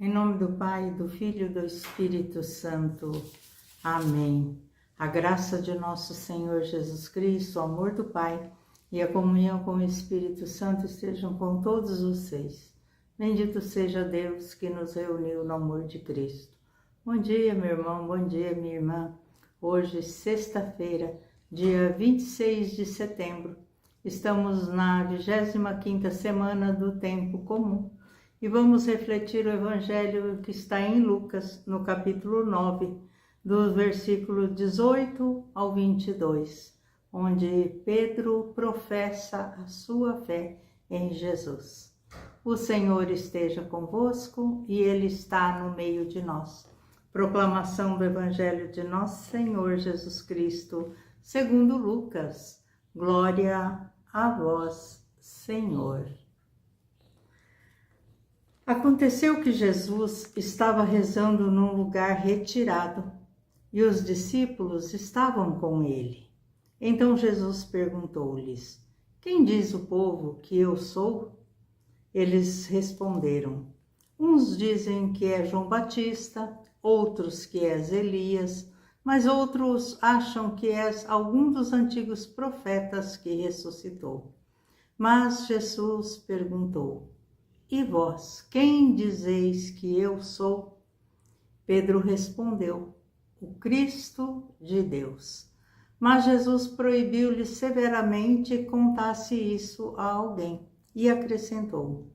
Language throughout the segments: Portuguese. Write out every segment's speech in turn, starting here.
Em nome do Pai, do Filho e do Espírito Santo. Amém. A graça de nosso Senhor Jesus Cristo, o amor do Pai e a comunhão com o Espírito Santo estejam com todos vocês. Bendito seja Deus que nos reuniu no amor de Cristo. Bom dia, meu irmão, bom dia, minha irmã. Hoje, sexta-feira, dia 26 de setembro, estamos na 25ª semana do Tempo Comum. E vamos refletir o Evangelho que está em Lucas, no capítulo 9, do versículo 18 ao 22, onde Pedro professa a sua fé em Jesus. O Senhor esteja convosco e Ele está no meio de nós. Proclamação do Evangelho de nosso Senhor Jesus Cristo, segundo Lucas. Glória a vós, Senhor. Aconteceu que Jesus estava rezando num lugar retirado e os discípulos estavam com ele. Então Jesus perguntou-lhes: Quem diz o povo que eu sou? Eles responderam: Uns dizem que é João Batista, outros que és Elias, mas outros acham que és algum dos antigos profetas que ressuscitou. Mas Jesus perguntou: E vós, quem dizeis que eu sou? Pedro respondeu: O Cristo de Deus. Mas Jesus proibiu-lhe severamente que contasse isso a alguém e acrescentou: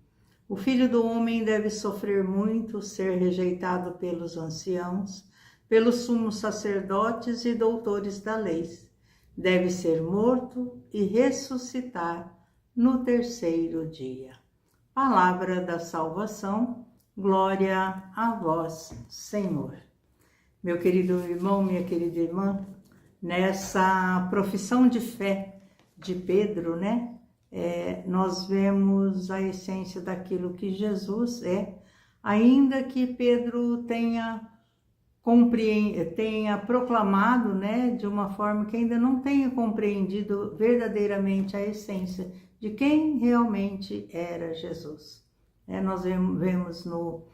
O Filho do Homem deve sofrer muito, ser rejeitado pelos anciãos, pelos sumos sacerdotes e doutores da lei. Deve ser morto e ressuscitar no terceiro dia. Palavra da salvação, glória a vós, Senhor. Meu querido irmão, minha querida irmã, nessa profissão de fé de Pedro, nós vemos a essência daquilo que Jesus é, ainda que Pedro tenha proclamado, de uma forma que ainda não tenha compreendido verdadeiramente a essência de quem realmente era Jesus. Nós vemos no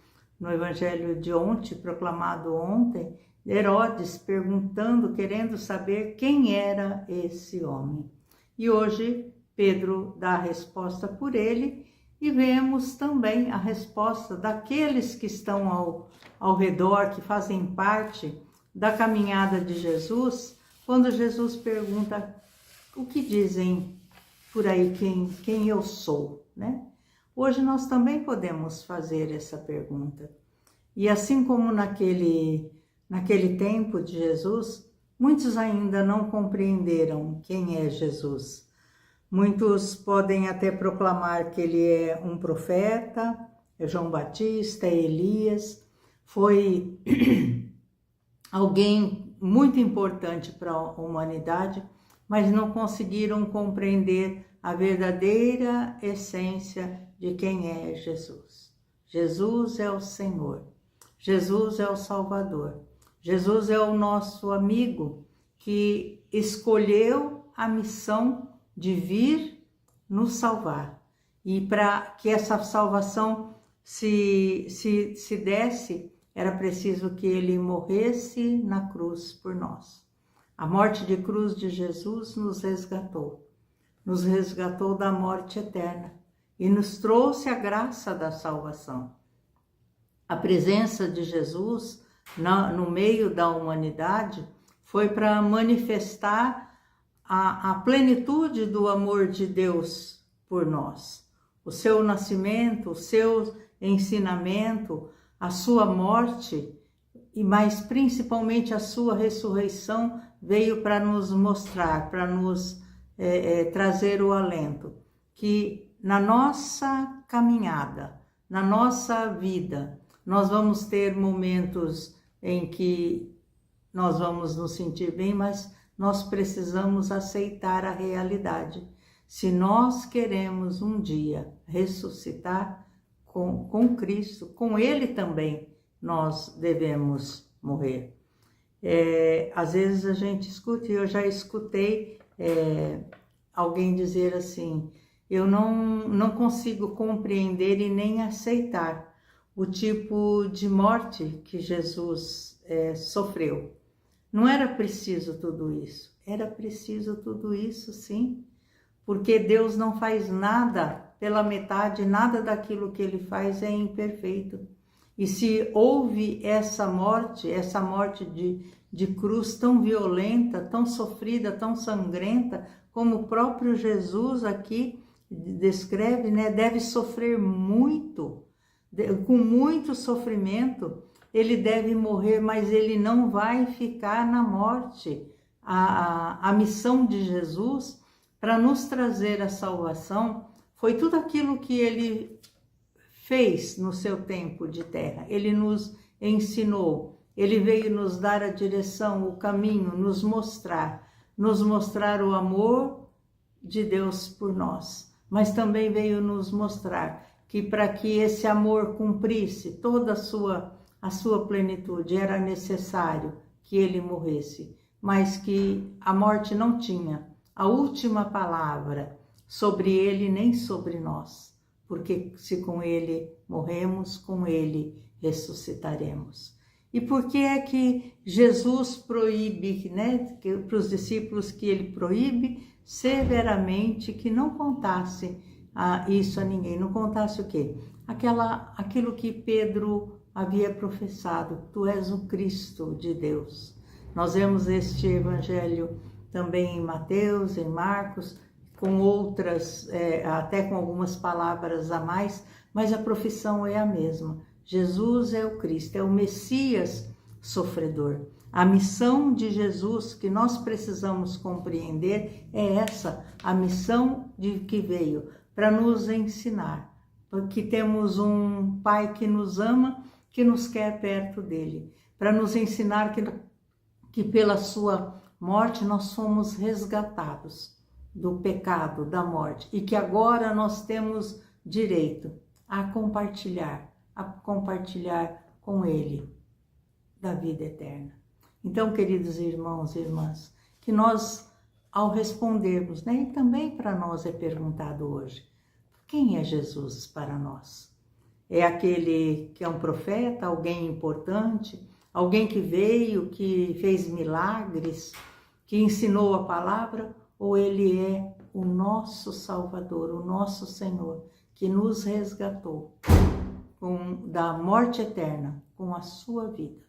Evangelho de ontem, proclamado ontem, Herodes perguntando, querendo saber quem era esse homem. E hoje Pedro dá a resposta por ele e vemos também a resposta daqueles que estão ao redor, que fazem parte da caminhada de Jesus, quando Jesus pergunta: o que dizem por aí quem eu sou, Hoje nós também podemos fazer essa pergunta. E assim como naquele tempo de Jesus, muitos ainda não compreenderam quem é Jesus. Muitos podem até proclamar que ele é um profeta, é João Batista, é Elias, foi alguém muito importante para a humanidade, mas não conseguiram compreender a verdadeira essência de quem é Jesus. Jesus é o Senhor, Jesus é o Salvador, Jesus é o nosso amigo que escolheu a missão de vir nos salvar. E para que essa salvação se desse, era preciso que ele morresse na cruz por nós. A morte de cruz de Jesus nos resgatou da morte eterna e nos trouxe a graça da salvação. A presença de Jesus no meio da humanidade foi para manifestar a plenitude do amor de Deus por nós. O seu nascimento, o seu ensinamento, a sua morte, e mais principalmente a sua ressurreição, veio para nos mostrar, para nos trazer o alento, que na nossa caminhada, na nossa vida, nós vamos ter momentos em que nós vamos nos sentir bem, mas nós precisamos aceitar a realidade. Se nós queremos um dia ressuscitar com Cristo, com Ele também nós devemos morrer. Às vezes a gente escuta, e eu já escutei alguém dizer assim: eu não consigo compreender e nem aceitar o tipo de morte que Jesus sofreu. Não era preciso tudo isso. Era preciso tudo isso, sim, porque Deus não faz nada pela metade, nada daquilo que Ele faz é imperfeito. E se houve essa morte de cruz tão violenta, tão sofrida, tão sangrenta, como o próprio Jesus aqui descreve, né? Deve sofrer muito, com muito sofrimento, ele deve morrer, mas ele não vai ficar na morte. A missão de Jesus para nos trazer a salvação foi tudo aquilo que ele fez no seu tempo de terra. Ele nos ensinou, ele veio nos dar a direção, o caminho, nos mostrar o amor de Deus por nós, mas também veio nos mostrar que para que esse amor cumprisse toda a sua plenitude, era necessário que ele morresse, mas que a morte não tinha a última palavra sobre ele nem sobre nós, porque se com ele morremos, com ele ressuscitaremos. E por que é que Jesus proíbe, né, para os discípulos que ele proíbe severamente que não contasse isso a ninguém? Não contasse o quê? Aquilo que Pedro havia professado: tu és o Cristo de Deus. Nós vemos este evangelho também em Mateus, em Marcos, com outras, até com algumas palavras a mais, mas a profissão é a mesma. Jesus é o Cristo, é o Messias sofredor. A missão de Jesus que nós precisamos compreender é essa, a missão de que veio para nos ensinar, porque temos um Pai que nos ama, que nos quer perto dele, para nos ensinar que pela sua morte nós somos resgatados do pecado, da morte, e que agora nós temos direito a compartilhar com ele da vida eterna. Então, queridos irmãos e irmãs, que nós, ao respondermos, né, e também para nós é perguntado hoje, quem é Jesus para nós? É aquele que é um profeta, alguém importante, alguém que veio, que fez milagres, que ensinou a palavra, ou ele é o nosso Salvador, o nosso Senhor, que nos resgatou da morte eterna com a sua vida,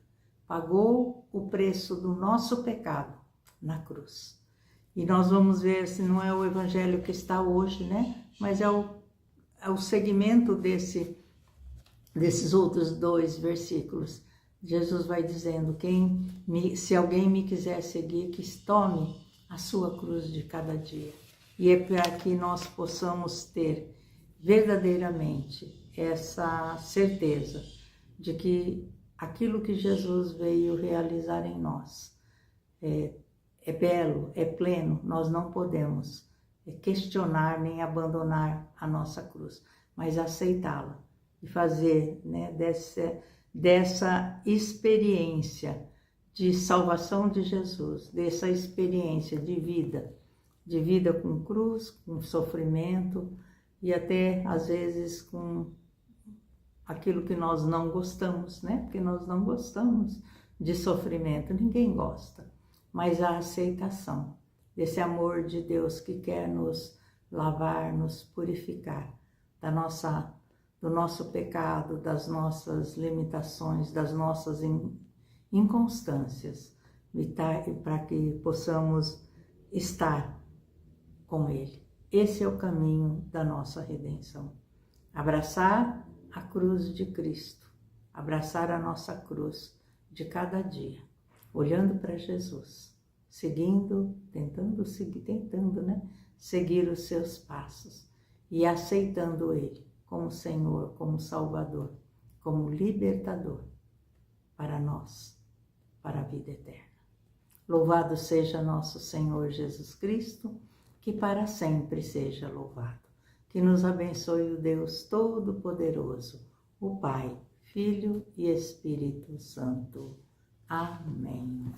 pagou o preço do nosso pecado na cruz. E nós vamos ver, se não é o evangelho que está hoje, né? Mas é o segmento desses outros 2 versículos. Jesus vai dizendo, se alguém me quiser seguir, que tome a sua cruz de cada dia. E é para que nós possamos ter verdadeiramente essa certeza de que aquilo que Jesus veio realizar em nós é belo, é pleno. Nós não podemos questionar nem abandonar a nossa cruz, mas aceitá-la e fazer, né, dessa experiência de salvação de Jesus, dessa experiência de vida com cruz, com sofrimento e até às vezes com aquilo que nós não gostamos, né? Porque nós não gostamos de sofrimento, ninguém gosta, mas a aceitação desse amor de Deus que quer nos lavar, nos purificar do nosso pecado, das nossas limitações, das nossas inconstâncias, para que possamos estar com Ele. Esse é o caminho da nossa redenção. Abraçar a cruz de Cristo, abraçar a nossa cruz de cada dia, olhando para Jesus, tentando seguir os seus passos e aceitando Ele como Senhor, como Salvador, como libertador para nós, para a vida eterna. Louvado seja nosso Senhor Jesus Cristo, que para sempre seja louvado. Que nos abençoe o Deus Todo-Poderoso, o Pai, Filho e Espírito Santo. Amém.